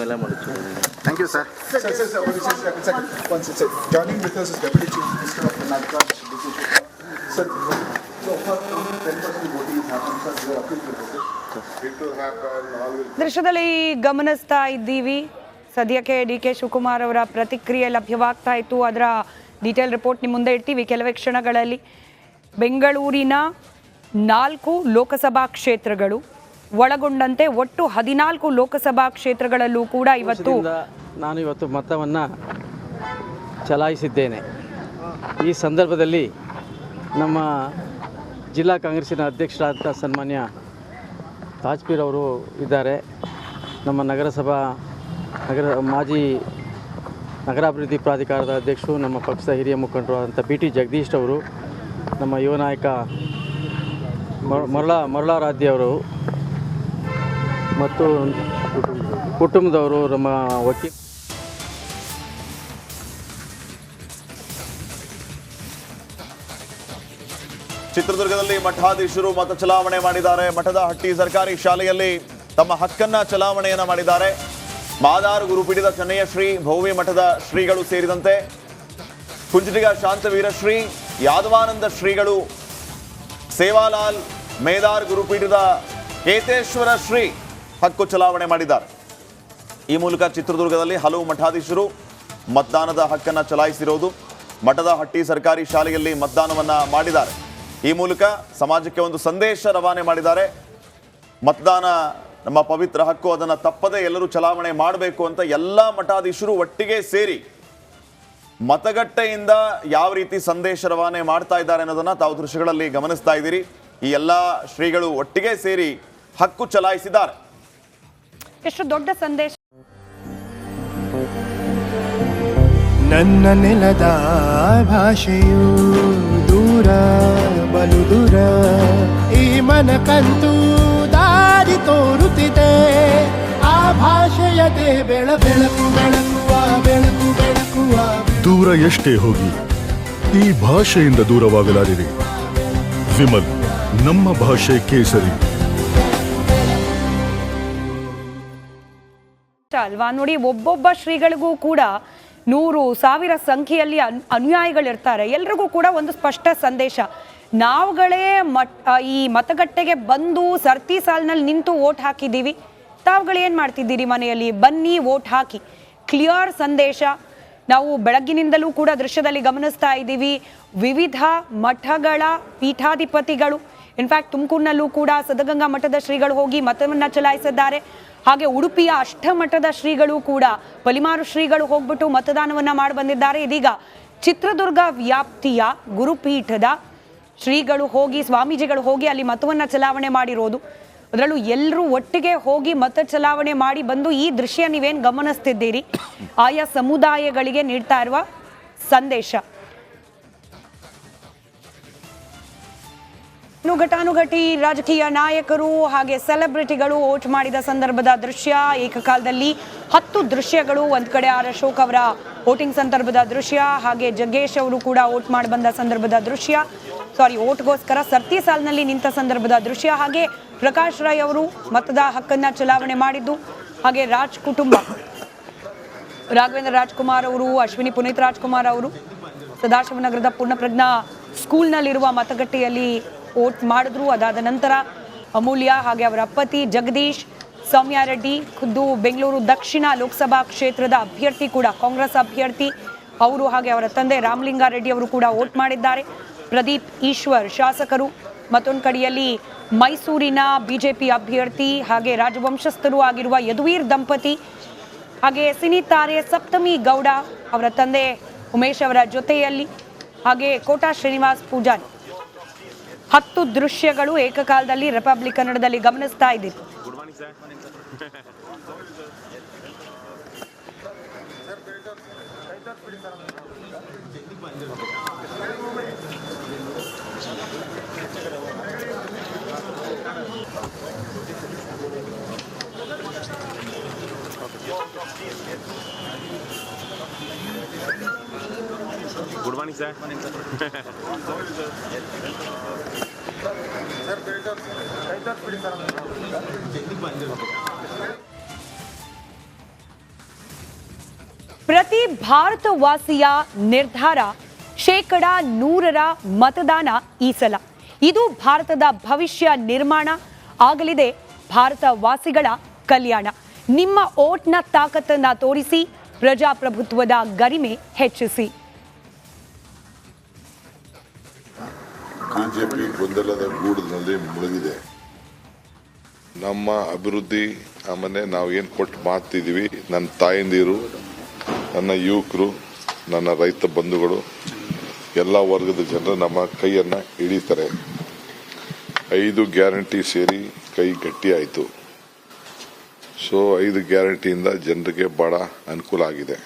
ಮೇಲೆ ಮಾಡಿದ್ರು. Thank you, sir. One second. Joining with us is Deputy Chief Minister of Karnataka, Sir. So far, 10% voting is happening, sir. We are appealing to vote. It will happen. All will. ದೃಶ್ಯದಲ್ಲಿ ಗಮನಿಸ್ತಾ ಇದ್ದೀವಿ. ಸದ್ಯಕ್ಕೆ D K Shivakumar ಅವರ ಪ್ರತಿಕ್ರಿಯೆ ಲಭ್ಯವಾಗ್ತಾ ಇತ್ತು. ಅದರ detail report ನಿಮ್ಮ ಮುಂದೆ ಇರ್ತೀವಿ ಕೆಲವೇ ಕ್ಷಣಗಳಲ್ಲಿ. ಬೆಂಗಳೂರಿನ 4 ಲೋಕಸಭಾ ಕ್ಷೇತ್ರಗಳು ಒಳಗೊಂಡಂತೆ ಒಟ್ಟು 14 ಲೋಕಸಭಾ ಕ್ಷೇತ್ರಗಳಲ್ಲೂ ಕೂಡ ನಾನು ಇವತ್ತು ಮತವನ್ನು ಚಲಾಯಿಸಿದ್ದೇನೆ. ಈ ಸಂದರ್ಭದಲ್ಲಿ ನಮ್ಮ ಜಿಲ್ಲಾ ಕಾಂಗ್ರೆಸ್ಸಿನ ಅಧ್ಯಕ್ಷರಾದ ಸನ್ಮಾನ್ಯ ತಾಜ್ಪೀರ್ ಅವರು ಇದ್ದಾರೆ. ನಮ್ಮ ಮಾಜಿ ನಗರಾಭಿವೃದ್ಧಿ ಪ್ರಾಧಿಕಾರದ ಅಧ್ಯಕ್ಷರು, ನಮ್ಮ ಪಕ್ಷದ ಹಿರಿಯ ಮುಖಂಡರು ಆದಂಥ BT ಜಗದೀಶ್ ಅವರು, ನಮ್ಮ ಯುವ ನಾಯಕ ಮರಳಾರಾಧ್ಯ ಅವರು ಮತ್ತು ಕುಟುಂಬದವರು, ನಮ್ಮ ವಕೀಲ ಚಿತ್ರದುರ್ಗದಲ್ಲಿ ಮಠಾಧೀಶರು ಮತ ಚಲಾವಣೆ ಮಾಡಿದ್ದಾರೆ. ಮಠದ ಹಟ್ಟಿ ಸರ್ಕಾರಿ ಶಾಲೆಯಲ್ಲಿ ತಮ್ಮ ಹಕ್ಕನ್ನ ಚಲಾವಣೆಯನ್ನ ಮಾಡಿದ್ದಾರೆ. ಮಾದಾರು ಗುರುಪೀಠದ ಚೆನ್ನಯ್ಯ ಶ್ರೀ ಭೌವಿ ಮಠದ ಶ್ರೀಗಳು ಸೇರಿದಂತೆ ಕುಂಜಟಿಗ ಶಾಂತವೀರ ಶ್ರೀ, ಯಾದವಾನಂದ ಶ್ರೀಗಳು, ಸೇವಾಲಾಲ್, ಮೇದಾರ್ ಗುರುಪೀಠದ ಕೇತೇಶ್ವರ ಶ್ರೀ ಹಕ್ಕು ಚಲಾವಣೆ ಮಾಡಿದ್ದಾರೆ. ಈ ಮೂಲಕ ಚಿತ್ರದುರ್ಗದಲ್ಲಿ ಹಲವು ಮಠಾಧೀಶರು ಮತದಾನದ ಹಕ್ಕನ್ನು ಚಲಾಯಿಸಿರೋದು. ಮಠದ ಹಟ್ಟಿ ಸರ್ಕಾರಿ ಶಾಲೆಯಲ್ಲಿ ಮತದಾನವನ್ನ ಮಾಡಿದ್ದಾರೆ. ಈ ಮೂಲಕ ಸಮಾಜಕ್ಕೆ ಒಂದು ಸಂದೇಶ ರವಾನೆ ಮಾಡಿದ್ದಾರೆ. ಮತದಾನ ನಮ್ಮ ಪವಿತ್ರ ಹಕ್ಕು, ಅದನ್ನು ತಪ್ಪದೆ ಎಲ್ಲರೂ ಚಲಾವಣೆ ಮಾಡಬೇಕು ಅಂತ ಎಲ್ಲ ಮಠಾಧೀಶರು ಒಟ್ಟಿಗೆ ಸೇರಿ ಮತಗಟ್ಟೆಯಿಂದ ಯಾವ ರೀತಿ ಸಂದೇಶ ರವಾನೆ ಮಾಡ್ತಾ ಇದ್ದಾರೆ ಅನ್ನೋದನ್ನ ತಾವು ದೃಶ್ಯಗಳಲ್ಲಿ ಗಮನಿಸ್ತಾ ಇದ್ದೀರಿ. ಈ ಎಲ್ಲ ಶ್ರೀಗಳು ಒಟ್ಟಿಗೆ ಸೇರಿ ಹಕ್ಕು ಚಲಾಯಿಸಿದ್ದಾರೆ. ಎಷ್ಟು ದೊಡ್ಡ ಸಂದೇಶ. ನನ್ನ ನೆಲದ ಭಾಷೆಯು ದೂರ ಬಲು ದೂರ, ಈ ಮನಕಂತೂ ದಾರಿ ತೋರುತ್ತಿದೆ. ಆ ಭಾಷೆಯದೇ ಬೆಳಕು ಬೆಳಕುವ ಬೆಳಕು ಬೆಳಕುವ. ದೂರ ಎಷ್ಟೇ ಹೋಗಿ ಈ ಭಾಷೆಯಿಂದ ದೂರವಾಗಲಾರಿರಿ. ವಿಮಲ್, ನಮ್ಮ ಭಾಷೆ ಕೇಸರಿ. ಅಲ್ವಾ ನೋಡಿ, ಒಬ್ಬೊಬ್ಬ ಶ್ರೀಗಳಿಗೂ ಕೂಡ 100,000 ಸಂಖ್ಯೆಯಲ್ಲಿ ಅನುಯಾಯಿಗಳಿರ್ತಾರೆ. ಎಲ್ರಿಗೂ ಕೂಡ ಒಂದು ಸ್ಪಷ್ಟ ಸಂದೇಶ. ನಾವುಗಳೇ ಈ ಮತಗಟ್ಟೆಗೆ ಬಂದು ಸರ್ತಿ ಸಾಲಿನಲ್ಲಿ ನಿಂತು ವೋಟ್ ಹಾಕಿದ್ದೀವಿ, ತಾವುಗಳು ಏನು ಮಾಡ್ತಿದ್ದೀರಿ ಮನೆಯಲ್ಲಿ, ಬನ್ನಿ ವೋಟ್ ಹಾಕಿ. ಕ್ಲಿಯರ್ ಸಂದೇಶ ನಾವು ಬೆಳಗ್ಗಿನಿಂದಲೂ ಕೂಡ ದೃಶ್ಯದಲ್ಲಿ ಗಮನಿಸ್ತಾ ಇದ್ದೀವಿ. ವಿವಿಧ ಮಠಗಳ ಪೀಠಾಧಿಪತಿಗಳು, ಇನ್ಫ್ಯಾಕ್ಟ್ ತುಮಕೂರಿನಲ್ಲೂ ಕೂಡ ಸದಗಂಗಾ ಮಠದ ಶ್ರೀಗಳು ಹೋಗಿ ಮತವನ್ನು ಚಲಾಯಿಸಿದ್ದಾರೆ. ಹಾಗೆ ಉಡುಪಿಯ ಅಷ್ಟಮಠದ ಶ್ರೀಗಳು ಕೂಡ, ಪಲಿಮಾರು ಶ್ರೀಗಳು ಹೋಗ್ಬಿಟ್ಟು ಮತದಾನವನ್ನು ಮಾಡಿ ಬಂದಿದ್ದಾರೆ. ಇದೀಗ ಚಿತ್ರದುರ್ಗ ವ್ಯಾಪ್ತಿಯ ಗುರುಪೀಠದ ಶ್ರೀಗಳು ಹೋಗಿ, ಸ್ವಾಮೀಜಿಗಳು ಹೋಗಿ ಅಲ್ಲಿ ಮತವನ್ನು ಚಲಾವಣೆ ಮಾಡಿರೋದು. ಅದರಲ್ಲೂ ಎಲ್ಲರೂ ಒಟ್ಟಿಗೆ ಹೋಗಿ ಮತ ಚಲಾವಣೆ ಮಾಡಿ ಬಂದು ಈ ದೃಶ್ಯ ನೀವೇನು ಗಮನಿಸ್ತಿದ್ದೀರಿ, ಆಯಾ ಸಮುದಾಯಗಳಿಗೆ ನೀಡ್ತಾ ಇರುವ ಸಂದೇಶ. ಘಟಾನುಘಟಿ ರಾಜಕೀಯ ನಾಯಕರು ಹಾಗೆ ಸೆಲೆಬ್ರಿಟಿಗಳು ವೋಟ್ ಮಾಡಿದ ಸಂದರ್ಭದ ದೃಶ್ಯ. ಏಕಕಾಲದಲ್ಲಿ 10 ದೃಶ್ಯಗಳು. ಒಂದು ಕಡೆ ಆರ್ ಅಶೋಕ್ ಅವರ ವೋಟಿಂಗ್ ಸಂದರ್ಭದ ದೃಶ್ಯ, ಹಾಗೆ ಜಗ್ಗೇಶ್ ಅವರು ಕೂಡ ವೋಟ್ ಮಾಡಿ ಬಂದ ಸಂದರ್ಭದ ದೃಶ್ಯ, ವೋಟ್ಗೋಸ್ಕರ ಸರ್ತಿ ಸಾಲಿನಲ್ಲಿ ನಿಂತ ಸಂದರ್ಭದ ದೃಶ್ಯ, ಹಾಗೆ ಪ್ರಕಾಶ್ ರೈ ಅವರು ಮತದ ಹಕ್ಕನ್ನ ಚಲಾವಣೆ ಮಾಡಿದ್ದು, ಹಾಗೆ ರಾಜ್ ಕುಟುಂಬ, ರಾಘವೇಂದ್ರ ರಾಜ್ಕುಮಾರ್ ಅವರು, ಅಶ್ವಿನಿ ಪುನೀತ್ ರಾಜ್ಕುಮಾರ್ ಅವರು ಸದಾಶಿವನಗರದ ಪೂರ್ಣಪ್ರಜ್ಞಾ ಸ್ಕೂಲ್ನಲ್ಲಿರುವ ಮತಗಟ್ಟೆಯಲ್ಲಿ ವೋಟ್ ಮಾಡಿದ್ರು. ಅದಾದ ನಂತರ ಅಮೂಲ್ಯ ಹಾಗೆ ಅವರ ಪತಿ ಜಗದೀಶ್, ಸೌಮ್ಯ ರೆಡ್ಡಿ, ಖುದ್ದು ಬೆಂಗಳೂರು ದಕ್ಷಿಣ ಲೋಕಸಭಾ ಕ್ಷೇತ್ರದ ಅಭ್ಯರ್ಥಿ ಕೂಡ ಕಾಂಗ್ರೆಸ್ ಅಭ್ಯರ್ಥಿ ಅವರು, ಹಾಗೆ ಅವರ ತಂದೆ ರಾಮಲಿಂಗಾರೆಡ್ಡಿ ಅವರು ಕೂಡ ವೋಟ್ ಮಾಡಿದ್ದಾರೆ. ಪ್ರದೀಪ್ ಈಶ್ವರ್ ಶಾಸಕರು, ಮತ್ತೊಂದು ಕಡೆಯಲ್ಲಿ ಮೈಸೂರಿನ ಬಿಜೆಪಿ ಅಭ್ಯರ್ಥಿ ಹಾಗೆ ರಾಜವಂಶಸ್ಥರು ಆಗಿರುವ ಯದುವೀರ್ ದಂಪತಿ, ಹಾಗೆ ಸಿನಿ ತಾರೆ ಸಪ್ತಮಿ ಗೌಡ ಅವರ ತಂದೆ ಉಮೇಶ್ ಅವರ ಜೊತೆಯಲ್ಲಿ, ಹಾಗೆ ಕೋಟಾ ಶ್ರೀನಿವಾಸ್ ಪೂಜಾರಿ. 10 ದೃಶ್ಯಗಳು ಏಕಕಾಲದಲ್ಲಿ ರಿಪಬ್ಲಿಕ್ ಕನ್ನಡದಲ್ಲಿ ಗಮನಿಸ್ತಾ ಇದ್ದೀರಿ. Good morning sir. ಪ್ರತಿ ಭಾರತವಾಸಿಯ ನಿರ್ಧಾರ 100% ಮತದಾನ ಈ ಸಲ. ಇದು ಭಾರತದ ಭವಿಷ್ಯ ನಿರ್ಮಾಣ ಆಗಲಿದೆ, ಭಾರತವಾಸಿಗಳ ಕಲ್ಯಾಣ. ನಿಮ್ಮ ಓಟ್ನ ತಾಕತ್ತನ್ನ ತೋರಿಸಿ, ಪ್ರಜಾಪ್ರಭುತ್ವದ ಗರಿಮೆ ಹೆಚ್ಚಿಸಿ. ಬಿಜೆಪಿ ಗೊಂದಲದ ಗೂಡಿನಲ್ಲಿ ಮುಳುಗಿದೆ. ನಮ್ಮ ಅಭಿವೃದ್ಧಿ ಆಮೇಲೆ ನಾವು ಏನು ಕೊಟ್ಟು ಮಾಡ್ತಿದ್ದೀವಿ, ನನ್ನ ತಾಯಂದಿರು, ನನ್ನ ಯುವಕರು, ನನ್ನ ರೈತ ಬಂಧುಗಳು, ಎಲ್ಲ ವರ್ಗದ ಜನರು ನಮ್ಮ ಕೈಯನ್ನು ಹಿಡಿತಾರೆ. 5 ಗ್ಯಾರಂಟಿ ಸೇರಿ ಕೈ ಗಟ್ಟಿ ಆಯಿತು. ಸೊ 5 ಗ್ಯಾರಂಟಿಯಿಂದ ಜನರಿಗೆ ಬಹಳ ಅನುಕೂಲ ಆಗಿದೆ.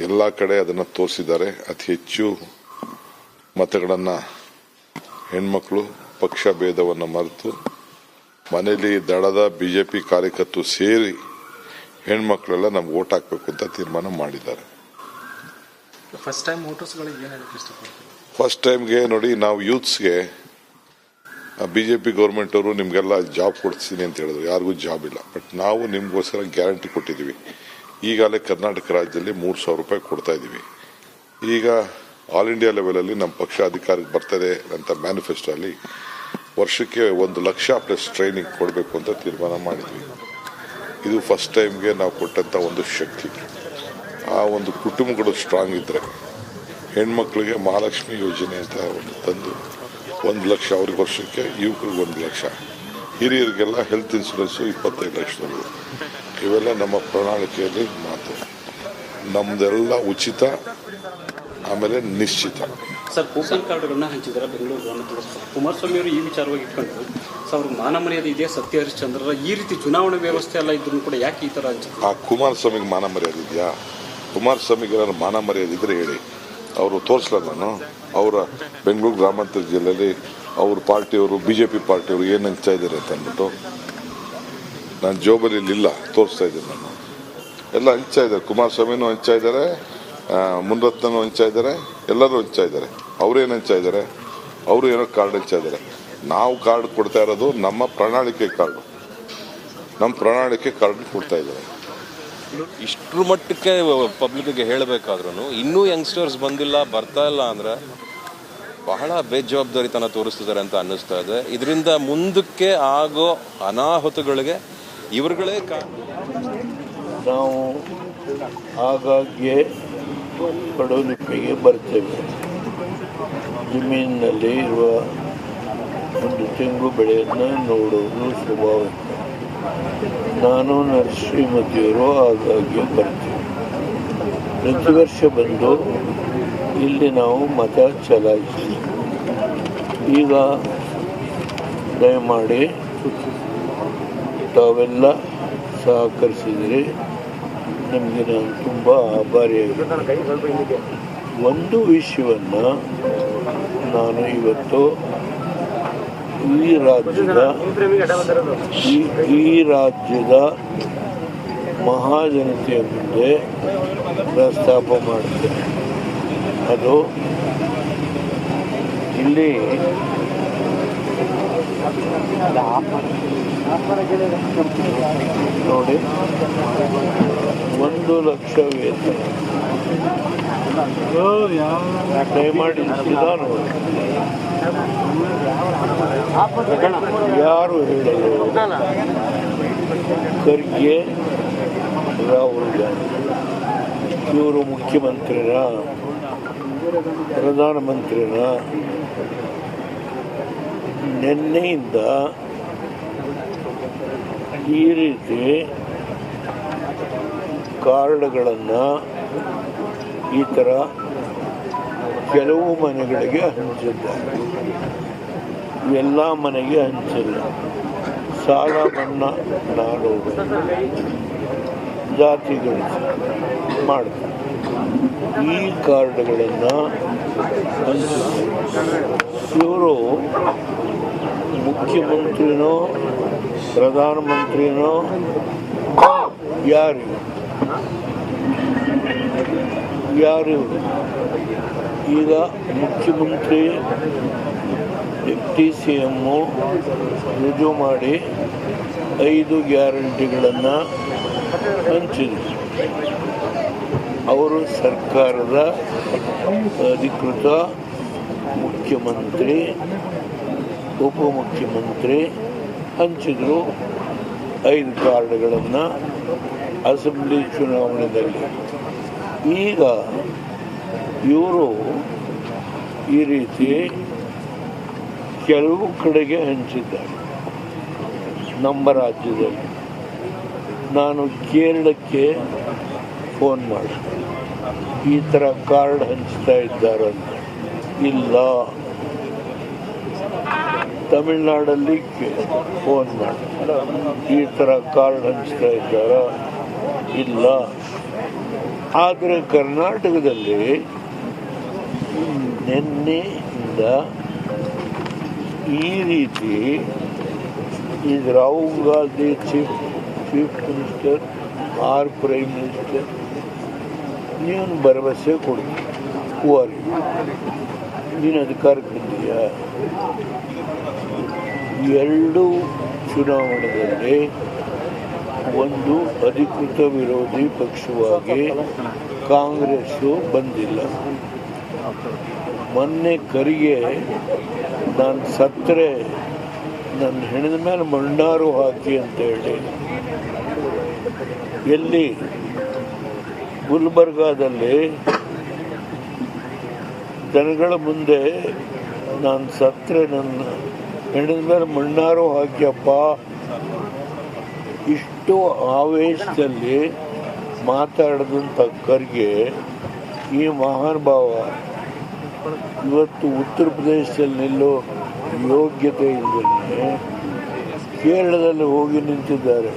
ಎಲ್ಲ ಕಡೆ ಅದನ್ನು ತೋರಿಸಿದ್ದಾರೆ. ಅತಿ ಹೆಚ್ಚು ಮತಗಳನ್ನು ಹೆಣ್ಮಕ್ಳು ಪಕ್ಷ ಭೇದವನ್ನು ಮರೆತು ಮನೆಯಲ್ಲಿ ದಡದ ಬಿಜೆಪಿ ಕಾರ್ಯಕರ್ತರು ಸೇರಿ ಹೆಣ್ಮಕ್ಳೆಲ್ಲ ನಮ್ಗೆ ಓಟ್ ಹಾಕಬೇಕು ಅಂತ ತೀರ್ಮಾನ ಮಾಡಿದ್ದಾರೆ. ಫಸ್ಟ್ ಟೈಮ್ಗೆ ನೋಡಿ, ನಾವು ಯೂತ್ಸ್ಗೆ ಬಿಜೆಪಿ ಗೌರ್ಮೆಂಟ್ ಅವರು ನಿಮ್ಗೆಲ್ಲ ಜಾಬ್ ಕೊಡ್ತೀನಿ ಅಂತ ಹೇಳಿದ್ರು. ಯಾರಿಗೂ ಜಾಬ್ ಇಲ್ಲ. ಬಟ್ ನಾವು ನಿಮ್ಗೋಸ್ಕರ ಗ್ಯಾರಂಟಿ ಕೊಟ್ಟಿದ್ದೀವಿ. ಈಗಾಗಲೇ ಕರ್ನಾಟಕ ರಾಜ್ಯದಲ್ಲಿ 3,000 ರೂಪಾಯಿ ಕೊಡ್ತಾ ಇದ್ದೀವಿ. ಈಗ ಆಲ್ ಇಂಡಿಯಾ ಲೆವೆಲಲ್ಲಿ ನಮ್ಮ ಪಕ್ಷ ಅಧಿಕಾರಕ್ಕೆ ಬರ್ತದೆ ಅಂತ ಮ್ಯಾನಿಫೆಸ್ಟೋ ಅಲ್ಲಿ ವರ್ಷಕ್ಕೆ 1 ಲಕ್ಷ ಪ್ಲಸ್ ಟ್ರೈನಿಂಗ್ ಕೊಡಬೇಕು ಅಂತ ತೀರ್ಮಾನ ಮಾಡಿದ್ವಿ. ಇದು ಫಸ್ಟ್ ಟೈಮ್ಗೆ ನಾವು ಕೊಟ್ಟಂತ ಒಂದು ಶಕ್ತಿ. ಆ ಒಂದು ಕುಟುಂಬಗಳು ಸ್ಟ್ರಾಂಗ್ ಇದ್ರೆ ಹೆಣ್ಮಕ್ಳಿಗೆ ಮಹಾಲಕ್ಷ್ಮಿ ಯೋಜನೆ ಅಂತ ಒಂದು ತಂದು 1 ಲಕ್ಷ ಅವ್ರಿಗೆ ವರ್ಷಕ್ಕೆ, ಯುವಕರಿಗೆ 1 ಲಕ್ಷ, ಹಿರಿಯರಿಗೆಲ್ಲ ಹೆಲ್ತ್ ಇನ್ಶೂರೆನ್ಸು 25 ಲಕ್ಷದವರೆಗೂ. ಇವೆಲ್ಲ ನಮ್ಮ ಪ್ರಣಾಳಿಕೆಯಲ್ಲಿ ಮಾತು. ನಮ್ದೆಲ್ಲ ಉಚಿತ, ಆಮೇಲೆ ನಿಶ್ಚಿತ. ಸರ್, ಕೂಪನ್ ಕಾರ್ಡ್ಗಳನ್ನ ಹಂಚಿದ್ದಾರೆ ಬೆಂಗಳೂರು ಗ್ರಾಮಾಂತರ. ಕುಮಾರಸ್ವಾಮಿ ಅವರು ಈ ವಿಚಾರವಾಗಿ ಇಟ್ಕೊಂಡು ಅವ್ರಿಗೆ ಮಾನ ಮರ್ಯಾದೆ ಇದೆಯಾ? ಸತ್ಯ ಹರಿಶ್ಚಂದ್ರರ ಈ ರೀತಿ ಚುನಾವಣಾ ವ್ಯವಸ್ಥೆ ಎಲ್ಲ ಇದ್ರೂ ಕೂಡ ಯಾಕೆ ಈ ಥರ ಹಂಚಿದ್ರು? ಆ ಕುಮಾರಸ್ವಾಮಿಗೆ ಮಾನ ಮರ್ಯಾದೆ ಇದೆಯಾ? ಕುಮಾರಸ್ವಾಮಿಗೆ ನಾನು ಮಾನ ಮರ್ಯಾದೆ ಇದ್ರೆ ಹೇಳಿ, ಅವರು ತೋರಿಸಲ್ಲ. ನಾನು ಅವರ ಬೆಂಗಳೂರು ಗ್ರಾಮಾಂತರ ಜಿಲ್ಲೆಯಲ್ಲಿ ಅವ್ರ ಪಾರ್ಟಿಯವರು, ಬಿಜೆಪಿ ಪಾರ್ಟಿಯವರು ಏನು ಹಂಚ್ತಾ ಇದ್ದಾರೆ ಅಂತ ಅಂದ್ಬಿಟ್ಟು ನಾನು ಜೋಬಲ್ಲಿ ಇಲ್ಲ, ತೋರಿಸ್ತಾ ಇದ್ದೀನಿ. ನಾನು ಎಲ್ಲ ಹಂಚ್ತಾ ಇದ್ದಾರೆ. ಕುಮಾರಸ್ವಾಮಿನೂ ಹಂಚ್ತಾ ಇದ್ದಾರೆ, ಮುನ್ರತ್ನೂ ಹಂಚ್ತಾ ಇದ್ದಾರೆ, ಎಲ್ಲರೂ ಹಂಚ್ತಾ ಇದ್ದಾರೆ. ಅವ್ರೇನು ಹಂಚ್ತಾ ಇದ್ದಾರೆ? ಅವರು ಏನೋ ಕಾರ್ಡ್ ಹಂಚ್ತಾ ಇದ್ದಾರೆ. ನಾವು ಕಾರ್ಡ್ ಕೊಡ್ತಾ ಇರೋದು ನಮ್ಮ ಪ್ರಣಾಳಿಕೆ ಕಾರ್ಡು. ನಮ್ಮ ಪ್ರಣಾಳಿಕೆ ಕಾರ್ಡ್ ಕೊಡ್ತಾ ಇದ್ದಾರೆ. ಇಷ್ಟರ ಮಟ್ಟಕ್ಕೆ ಪಬ್ಲಿಕ್ಗೆ ಹೇಳಬೇಕಾದ್ರೂ ಇನ್ನೂ ಯಂಗ್ಸ್ಟರ್ಸ್ ಬಂದಿಲ್ಲ, ಬರ್ತಾ ಇಲ್ಲ ಅಂದರೆ ಬಹಳ ಬೇಜವಾಬ್ದಾರಿತನ ತೋರಿಸ್ತಿದ್ದಾರೆ ಅಂತ ಅನ್ನಿಸ್ತಾ ಇದೆ. ಇದರಿಂದ ಮುಂದಕ್ಕೆ ಆಗೋ ಅನಾಹುತಗಳಿಗೆ ಇವರುಗಳೇ ನಾವು ಆಗಾಗ್ಗೆ ಪಡವಲಿಪಿಗೆ ಬರ್ತೇವೆ. ಜಮೀನಿನಲ್ಲಿ ಇರುವ ಒಂದು ತೆಂಗು ಬೆಳೆಯನ್ನು ನೋಡುವುದು ಸ್ವಭಾವ. ನಾನು ನನ್ನ ಶ್ರೀಮತಿಯವರು ಆಗಾಗ್ಗೆ ಬರ್ತೀವಿ. ಪ್ರತಿ ವರ್ಷ ಬಂದು ಇಲ್ಲಿ ನಾವು ಮತ ಚಲಾಯಿಸ್ತೀವಿ. ಈಗ ದಯಮಾಡಿ ತಾವೆಲ್ಲ ಸಹಕರಿಸಿದರೆ ನಿಮಗೆ ನಾನು ತುಂಬ ಆಭಾರಿಯಾಗಿದ್ದೀನಿ. ಒಂದು ವಿಷಯವನ್ನು ನಾನು ಇವತ್ತು ಈ ರಾಜ್ಯದ ಮಹಾಜನತೆಯ ಮುಂದೆ ಪ್ರಸ್ತಾಪ ಮಾಡ್ತೇನೆ. ಅದು ಇಲ್ಲಿ ನೋಡಿ, 1 ಲಕ್ಷ ವೇತನ ದಯಮಾಡಿ ನಿಧಾನ. ಯಾರು ಹೇಳಲು? ಖರ್ಗೆ, ರಾಹುಲ್ ಗಾಂಧಿ ಇವರು ಮುಖ್ಯಮಂತ್ರಿನ, ಪ್ರಧಾನಮಂತ್ರಿನ ನಿನ್ನೆಯಿಂದ ಈ ರೀತಿ ಕಾರ್ಡ್ಗಳನ್ನು ಈ ಥರ ಕೆಲವು ಮನೆಗಳಿಗೆ ಹಂಚಿದ್ದಾರೆ. ಎಲ್ಲ ಮನೆಗೆ ಹಂಚಿಲ್ಲ. ಸಾಲ ಮನ್ನಾ ಮಾಡೋದು, ಜಾತಿಗಳು ಮಾಡ್ತಾರೆ. ಈ ಕಾರ್ಡ್ಗಳನ್ನು ಇವರು ಮುಖ್ಯಮಂತ್ರಿನೋ ಪ್ರಧಾನಮಂತ್ರಿನೋ ಯಾರು ಈಗ ಮುಖ್ಯಮಂತ್ರಿ ಡೆಪ್ಟಿ CM ರುಜು ಮಾಡಿ 5 ಗ್ಯಾರಂಟಿಗಳನ್ನು ಹಂಚಿದರು. ಅವರು ಸರ್ಕಾರದ ಅಧಿಕೃತ ಮುಖ್ಯಮಂತ್ರಿ ಉಪಮುಖ್ಯಮಂತ್ರಿ ಹಂಚಿದ್ರು 5 ಕಾರ್ಡ್ಗಳನ್ನು ಅಸೆಂಬ್ಲಿ ಚುನಾವಣೆಯಲ್ಲಿ. ಈಗ ಇವರು ಈ ರೀತಿ ಕೆಲವು ಕಡೆಗೆ ಹಂಚಿದ್ದಾರೆ. ನಮ್ಮ ರಾಜ್ಯದಲ್ಲಿ ನಾನು ಕೇರಳಕ್ಕೆ ಫೋನ್ ಮಾಡಿ ಈ ಥರ ಕಾರ್ಡ್ ಹಂಚ್ತಾ ಇದ್ದಾರಂತ. ಇಲ್ಲ. ತಮಿಳ್ನಾಡಲ್ಲಿ ಫೋನ್ ಮಾಡಿ ಈ ಥರ ಕಾರ್ಡ್ ಹಂಚ್ತಾ ಇದ್ದಾರ? ಇಲ್ಲ. ಆದರೆ ಕರ್ನಾಟಕದಲ್ಲಿ ನಿನ್ನೆಯಿಂದ ಈ ರೀತಿ ಇದು Rahul Gandhi chief minister or prime minister ನೀನು ಭರವಸೆ ಕೊಡ್ತೀವಿ, ನೀನು ಅಧಿಕಾರಕ್ಕೆ ಬಂದೀಯಾ? 2 ಚುನಾವಣೆಯಲ್ಲಿ ಒಂದು ಅಧಿಕೃತ ವಿರೋಧಿ ಪಕ್ಷವಾಗಿ ಕಾಂಗ್ರೆಸ್ಸು ಬಂದಿಲ್ಲ. ಮೊನ್ನೆ ಕರಿಗೆ ನಾನು ಸತ್ತರೆ ನನ್ನ ಹೆಣದ ಮೇಲೆ ಮಣ್ಣಾರು ಹಾಕಿ ಅಂತ ಹೇಳಿ ಎಲ್ಲಿ ಗುಲ್ಬರ್ಗಾದಲ್ಲಿ ಜನಗಳ ಮುಂದೆ ನಾನು ಸತ್ತರೆ ನನ್ನ ಹೆಣದ ಮೇಲೆ ಮಣ್ಣಾರು ಹಾಕಿಯಪ್ಪ, ಇಷ್ಟು ಆವೇಶದಲ್ಲಿ ಮಾತಾಡಿದಂಥ ಖರ್ಗೆ ಈ ಮಹಾನುಭಾವ ಇವತ್ತು ಉತ್ತರ ಪ್ರದೇಶದಲ್ಲಿ ನಿಲ್ಲೋ ಯೋಗ್ಯತೆ ಇಲ್ಲದೇ ಕೇರಳದಲ್ಲಿ ಹೋಗಿ ನಿಂತಿದ್ದಾರೆ.